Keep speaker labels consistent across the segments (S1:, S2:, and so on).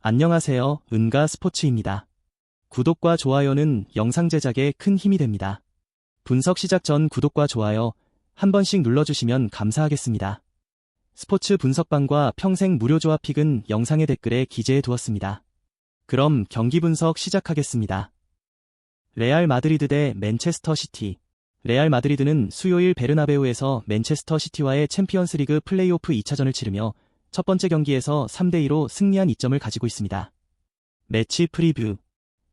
S1: 안녕하세요. 은가 스포츠입니다. 구독과 좋아요는 영상 제작에 큰 힘이 됩니다. 분석 시작 전 구독과 좋아요 한 번씩 눌러주시면 감사하겠습니다. 스포츠 분석방과 평생 무료 조합픽은 영상의 댓글에 기재해 두었습니다. 그럼 경기 분석 시작하겠습니다. 레알 마드리드 대 맨체스터 시티. 레알 마드리드는 수요일 베르나베우에서 맨체스터 시티와의 챔피언스리그 플레이오프 2차전을 치르며 첫 번째 경기에서 3대2로 승리한 이점을 가지고 있습니다. 매치 프리뷰.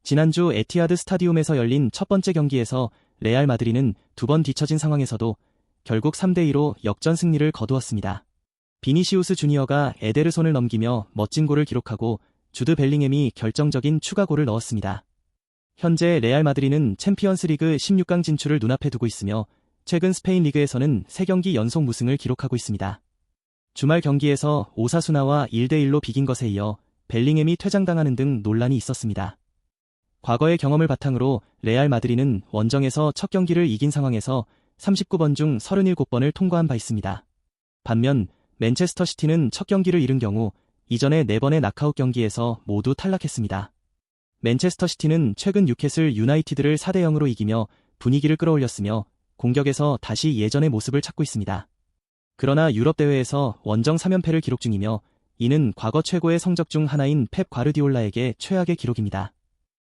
S1: 지난주 에티하드 스타디움에서 열린 첫 번째 경기에서 레알 마드리드는 두 번 뒤처진 상황에서도 결국 3대2로 역전 승리를 거두었습니다. 비니시우스 주니어가 에데르손을 넘기며 멋진 골을 기록하고 주드 벨링햄이 결정적인 추가골을 넣었습니다. 현재 레알 마드리드는 챔피언스리그 16강 진출을 눈앞에 두고 있으며 최근 스페인 리그에서는 3경기 연속 무승을 기록하고 있습니다. 주말 경기에서 오사수나와 1대1로 비긴 것에 이어 벨링햄이 퇴장당하는 등 논란이 있었습니다. 과거의 경험을 바탕으로 레알 마드리드는 원정에서 첫 경기를 이긴 상황에서 39번 중 37번을 통과한 바 있습니다. 반면 맨체스터 시티는 첫 경기를 잃은 경우 이전의 4번의 낙아웃 경기에서 모두 탈락했습니다. 맨체스터 시티는 최근 뉴캐슬 유나이티드를 4대0으로 이기며 분위기를 끌어올렸으며 공격에서 다시 예전의 모습을 찾고 있습니다. 그러나 유럽 대회에서 원정 3연패를 기록 중이며 이는 과거 최고의 성적 중 하나인 펩 과르디올라에게 최악의 기록입니다.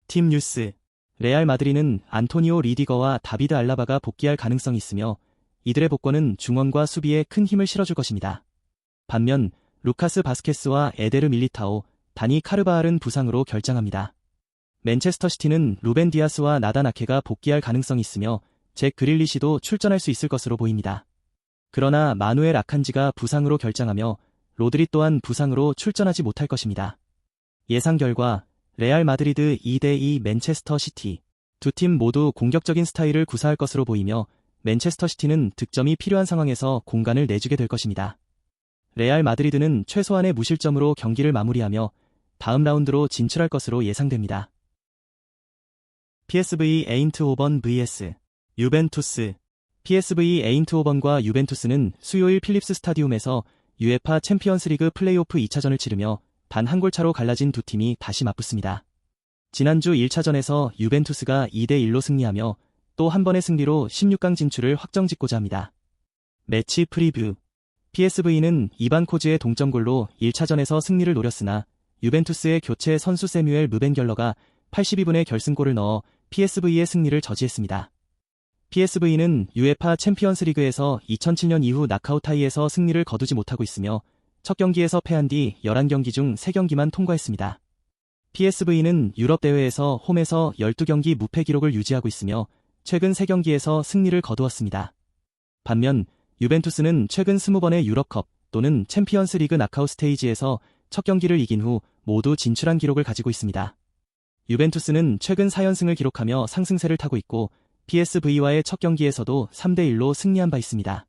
S1: 팀 뉴스. 레알 마드리드는 안토니오 리디거와 다비드 알라바가 복귀할 가능성이 있으며 이들의 복권은 중원과 수비에 큰 힘을 실어줄 것입니다. 반면 루카스 바스케스와 에데르 밀리타오, 다니 카르바알은 부상으로 결장합니다. 맨체스터 시티는 루벤 디아스와 나단 아케가 복귀할 가능성이 있으며 잭 그릴리시도 출전할 수 있을 것으로 보입니다. 그러나 마누엘 아칸지가 부상으로 결장하며 로드리 또한 부상으로 출전하지 못할 것입니다. 예상 결과 레알 마드리드 2대2 맨체스터 시티. 두 팀 모두 공격적인 스타일을 구사할 것으로 보이며 맨체스터 시티는 득점이 필요한 상황에서 공간을 내주게 될 것입니다. 레알 마드리드는 최소한의 무실점으로 경기를 마무리하며 다음 라운드로 진출할 것으로 예상됩니다. PSV 에인트호번 vs 유벤투스. PSV 에인트호번과 유벤투스는 수요일 필립스 스타디움에서 UEFA 챔피언스리그 플레이오프 2차전을 치르며 단 한 골차로 갈라진 두 팀이 다시 맞붙습니다. 지난주 1차전에서 유벤투스가 2대1로 승리하며 또 한 번의 승리로 16강 진출을 확정짓고자 합니다. 매치 프리뷰. PSV는 이반 코즈의 동점골로 1차전에서 승리를 노렸으나 유벤투스의 교체 선수 세뮤엘 무벤결러가 82분에 결승골을 넣어 PSV의 승리를 저지했습니다. PSV는 UEFA 챔피언스리그에서 2007년 이후 낙아웃 타이에서 승리를 거두지 못하고 있으며 첫 경기에서 패한 뒤 11경기 중 3경기만 통과했습니다. PSV는 유럽 대회에서 홈에서 12경기 무패 기록을 유지하고 있으며 최근 3경기에서 승리를 거두었습니다. 반면 유벤투스는 최근 20번의 유럽컵 또는 챔피언스리그 낙아웃 스테이지에서 첫 경기를 이긴 후 모두 진출한 기록을 가지고 있습니다. 유벤투스는 최근 4연승을 기록하며 상승세를 타고 있고 PSV와의 첫 경기에서도 3대1로 승리한 바 있습니다.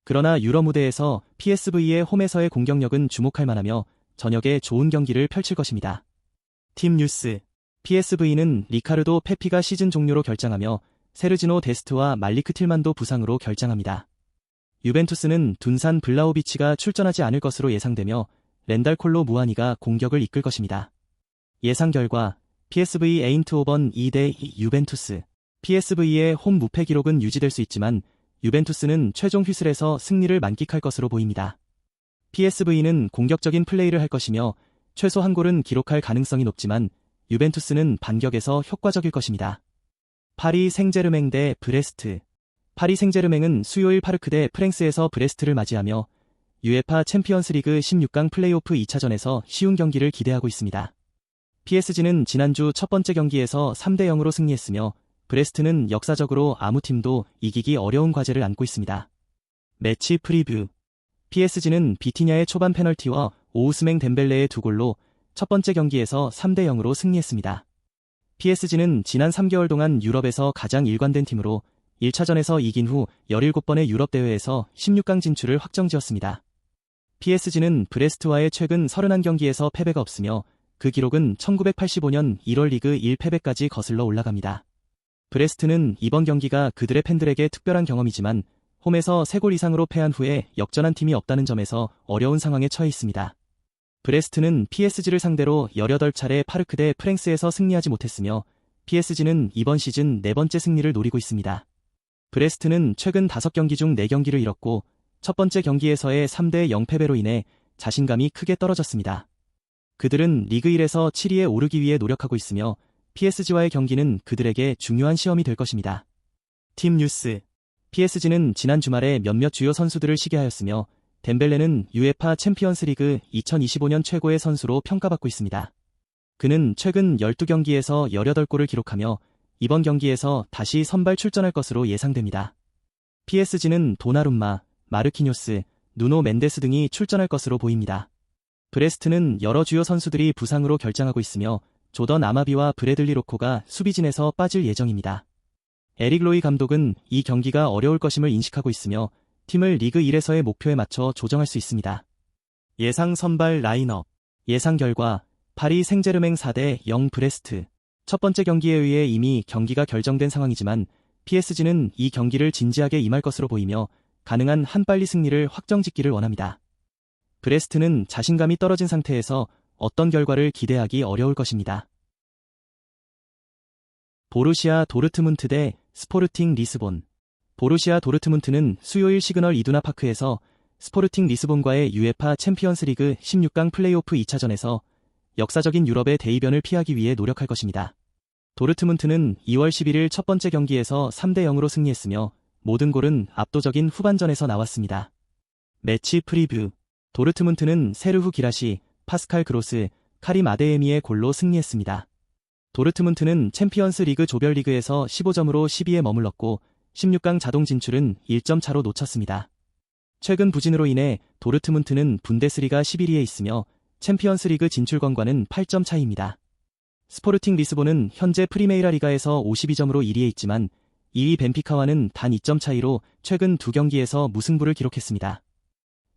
S1: 그러나 유럽 무대에서 PSV의 홈에서의 공격력은 주목할 만하며 저녁에 좋은 경기를 펼칠 것입니다. 팀 뉴스. PSV는 리카르도 페피가 시즌 종료로 결장하며 세르지노 데스트와 말리크 틸만도 부상으로 결장합니다. 유벤투스는 둔산 블라호비치가 출전하지 않을 것으로 예상되며 렌달 콜로 무아니가 공격을 이끌 것입니다. 예상 결과 PSV 에인트호번 2대2 유벤투스. PSV의 홈 무패 기록은 유지될 수 있지만 유벤투스는 최종 휘슬에서 승리를 만끽할 것으로 보입니다. PSV는 공격적인 플레이를 할 것이며 최소 한 골은 기록할 가능성이 높지만 유벤투스는 반격에서 효과적일 것입니다. 파리 생제르맹 대 브레스트. 파리 생제르맹은 수요일 파르크 대 프랭스에서 브레스트를 맞이하며 UEFA 챔피언스리그 16강 플레이오프 2차전에서 쉬운 경기를 기대하고 있습니다. PSG는 지난주 첫 번째 경기에서 3대0으로 승리했으며 브레스트는 역사적으로 아무 팀도 이기기 어려운 과제를 안고 있습니다. 매치 프리뷰. PSG는 비티냐의 초반 페널티와 오우스맹 덴벨레의 두 골로 첫 번째 경기에서 3대0으로 승리했습니다. PSG는 지난 3개월 동안 유럽에서 가장 일관된 팀으로 1차전에서 이긴 후 17번의 유럽 대회에서 16강 진출을 확정지었습니다. PSG는 브레스트와의 최근 31경기에서 패배가 없으며 그 기록은 1985년 1월 리그 1 패배까지 거슬러 올라갑니다. 브레스트는 이번 경기가 그들의 팬들에게 특별한 경험이지만 홈에서 3골 이상으로 패한 후에 역전한 팀이 없다는 점에서 어려운 상황에 처해 있습니다. 브레스트는 PSG를 상대로 18차례 파르크 대 프랭스에서 승리하지 못했으며 PSG는 이번 시즌 4번째 승리를 노리고 있습니다. 브레스트는 최근 5경기 중 4경기를 잃었고 첫 번째 경기에서의 3대0 패배로 인해 자신감이 크게 떨어졌습니다. 그들은 리그 1에서 7위에 오르기 위해 노력하고 있으며 PSG와의 경기는 그들에게 중요한 시험이 될 것입니다. 팀 뉴스. PSG는 지난 주말에 몇몇 주요 선수들을 시기하였으며 덴벨레는 UEFA 챔피언스리그 2025년 최고의 선수로 평가받고 있습니다. 그는 최근 12경기에서 18골을 기록하며 이번 경기에서 다시 선발 출전할 것으로 예상됩니다. PSG는 도나룸마, 마르키뇨스, 누노 멘데스 등이 출전할 것으로 보입니다. 브레스트는 여러 주요 선수들이 부상으로 결장하고 있으며 조던 아마비와 브래들리 로코가 수비진에서 빠질 예정입니다. 에릭 로이 감독은 이 경기가 어려울 것임을 인식하고 있으며 팀을 리그 1에서의 목표에 맞춰 조정할 수 있습니다. 예상 선발 라인업. 예상 결과 파리 생제르맹 4대0 브레스트. 첫 번째 경기에 의해 이미 경기가 결정된 상황이지만 PSG는 이 경기를 진지하게 임할 것으로 보이며 가능한 한 빨리 승리를 확정짓기를 원합니다. 브레스트는 자신감이 떨어진 상태에서 어떤 결과를 기대하기 어려울 것입니다. 보루시아 도르트문트 대 스포르팅 리스본. 보루시아 도르트문트는 수요일 시그널 이두나 파크에서 스포르팅 리스본과의 UEFA 챔피언스리그 16강 플레이오프 2차전에서 역사적인 유럽의 대이변을 피하기 위해 노력할 것입니다. 도르트문트는 2월 11일 첫 번째 경기에서 3대0으로 승리했으며 모든 골은 압도적인 후반전에서 나왔습니다. 매치 프리뷰. 도르트문트는 세르후 기라시, 파스칼 그로스, 카림 아데에미의 골로 승리했습니다. 도르트문트는 챔피언스 리그 조별리그에서 15점으로 10위에 머물렀고 16강 자동 진출은 1점 차로 놓쳤습니다. 최근 부진으로 인해 도르트문트는 분데스리가 11위에 있으며 챔피언스 리그 진출권과는 8점 차이입니다. 스포르팅 리스본은 현재 프리메이라 리가에서 52점으로 1위에 있지만 2위 벤피카와는 단 2점 차이로 최근 2경기에서 무승부를 기록했습니다.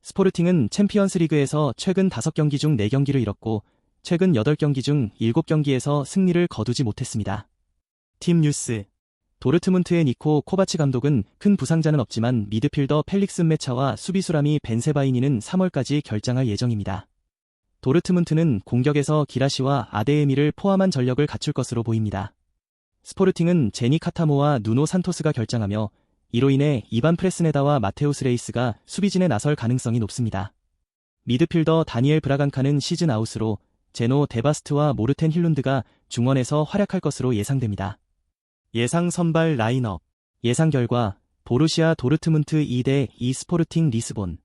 S1: 스포르팅은 챔피언스 리그에서 최근 5경기 중 4경기를 잃었고 최근 8경기 중 7경기에서 승리를 거두지 못했습니다. 팀 뉴스. 도르트문트의 니코 코바치 감독은 큰 부상자는 없지만 미드필더 펠릭스 메차와 수비수 라미 벤세바이니는 3월까지 결장할 예정입니다. 도르트문트는 공격에서 기라시와 아데에미를 포함한 전력을 갖출 것으로 보입니다. 스포르팅은 제니 카타모와 누노 산토스가 결장하며 이로 인해 이반 프레스네다와 마테우스 레이스가 수비진에 나설 가능성이 높습니다. 미드필더 다니엘 브라간카는 시즌 아웃으로 제노 데바스트와 모르텐 힐룬드가 중원에서 활약할 것으로 예상됩니다. 예상 선발 라인업. 예상 결과 보루시아 도르트문트 2대2 스포르팅 리스본.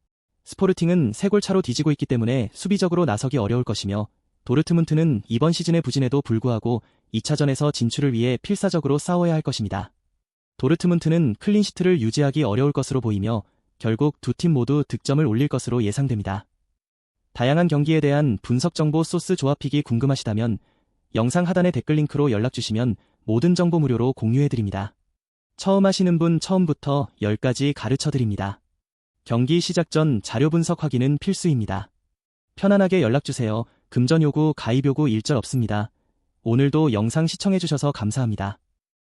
S1: 스포르팅은 3골 차로 뒤지고 있기 때문에 수비적으로 나서기 어려울 것이며 도르트문트는 이번 시즌의 부진에도 불구하고 2차전에서 진출을 위해 필사적으로 싸워야 할 것입니다. 도르트문트는 클린시트를 유지하기 어려울 것으로 보이며 결국 두 팀 모두 득점을 올릴 것으로 예상됩니다. 다양한 경기에 대한 분석 정보 소스 조합픽이 궁금하시다면 영상 하단의 댓글 링크로 연락주시면 모든 정보 무료로 공유해드립니다. 처음 하시는 분 처음부터 10가지 가르쳐드립니다. 경기 시작 전 자료 분석 확인은 필수입니다. 편안하게 연락주세요. 금전 요구, 가입 요구 일절 없습니다. 오늘도 영상 시청해주셔서 감사합니다.